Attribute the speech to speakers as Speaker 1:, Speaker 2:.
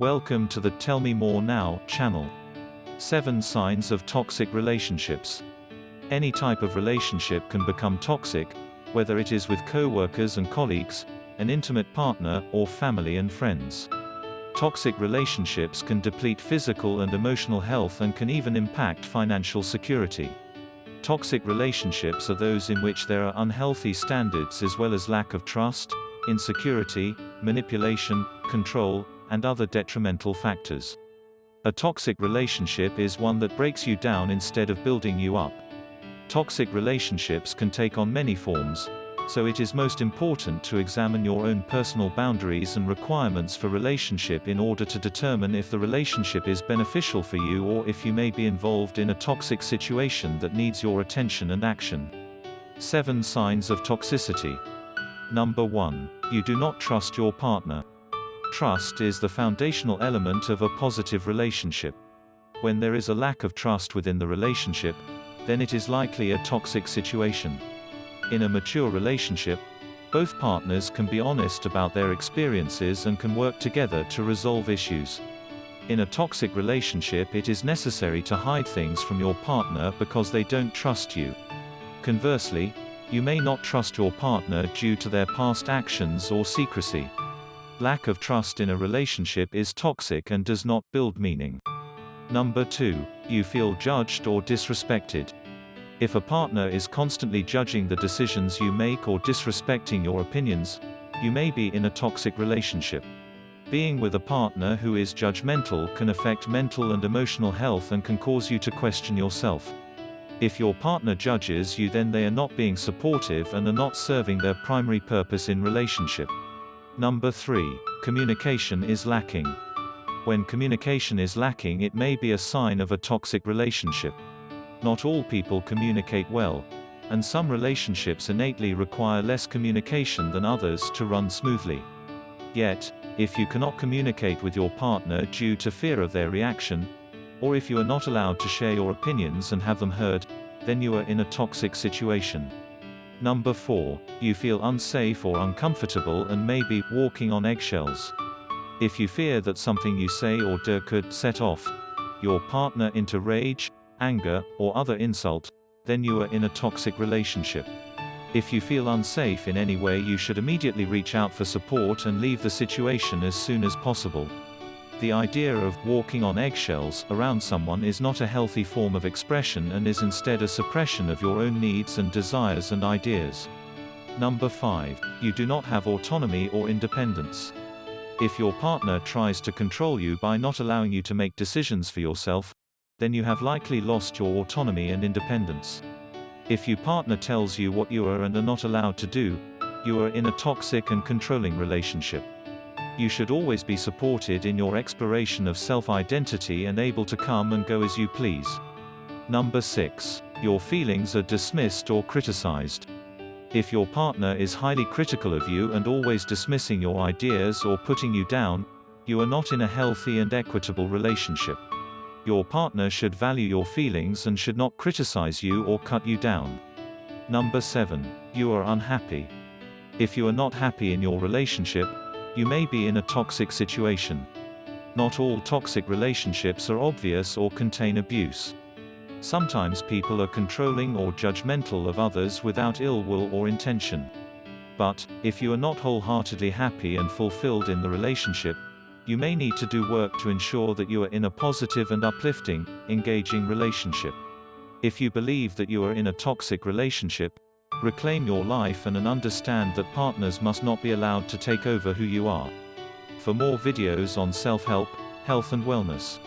Speaker 1: Welcome to the Tell Me More Now channel. 7 signs of toxic relationships. Any type of relationship can become toxic, whether it is with co-workers and colleagues, an intimate partner, or family and friends. Toxic relationships can deplete physical and emotional health and can even impact financial security. Toxic relationships are those in which there are unhealthy standards as well as lack of trust, insecurity, manipulation, control, and other detrimental factors. A toxic relationship is one that breaks you down instead of building you up. Toxic relationships can take on many forms, so it is most important to examine your own personal boundaries and requirements for relationship in order to determine if the relationship is beneficial for you or if you may be involved in a toxic situation that needs your attention and action. 7 signs of toxicity. Number 1. You do not trust your partner. Trust is the foundational element of a positive relationship. When there is a lack of trust within the relationship, then it is likely a toxic situation. In a mature relationship, both partners can be honest about their experiences and can work together to resolve issues. In a toxic relationship, it is necessary to hide things from your partner because they don't trust you. Conversely, you may not trust your partner due to their past actions or secrecy. Lack of trust in a relationship is toxic and does not build meaning. Number 2. You feel judged or disrespected. If a partner is constantly judging the decisions you make or disrespecting your opinions, you may be in a toxic relationship. Being with a partner who is judgmental can affect mental and emotional health and can cause you to question yourself. If your partner judges you, then they are not being supportive and are not serving their primary purpose in relationship. Number 3. Communication is lacking. When communication is lacking, it may be a sign of a toxic relationship. Not all people communicate well, and some relationships innately require less communication than others to run smoothly. Yet, if you cannot communicate with your partner due to fear of their reaction, or if you are not allowed to share your opinions and have them heard, then you are in a toxic situation. Number 4. You feel unsafe or uncomfortable and may be walking on eggshells. If you fear that something you say or do could set off your partner into rage, anger, or other insult, then you are in a toxic relationship. If you feel unsafe in any way, you should immediately reach out for support and leave the situation as soon as possible. The idea of walking on eggshells around someone is not a healthy form of expression and is instead a suppression of your own needs and desires and ideas. Number 5. You do not have autonomy or independence. If your partner tries to control you by not allowing you to make decisions for yourself, then you have likely lost your autonomy and independence. If your partner tells you what you are and are not allowed to do, you are in a toxic and controlling relationship. You should always be supported in your exploration of self-identity and able to come and go as you please. Number 6. Your feelings are dismissed or criticized. If your partner is highly critical of you and always dismissing your ideas or putting you down, you are not in a healthy and equitable relationship. Your partner should value your feelings and should not criticize you or cut you down. Number 7. You are unhappy. If you are not happy in your relationship, you may be in a toxic situation. Not all toxic relationships are obvious or contain abuse. Sometimes people are controlling or judgmental of others without ill will or intention. But, if you are not wholeheartedly happy and fulfilled in the relationship, you may need to do work to ensure that you are in a positive and uplifting, engaging relationship. If you believe that you are in a toxic relationship, reclaim your life and understand that partners must not be allowed to take over who you are. For more videos on self-help, health and wellness,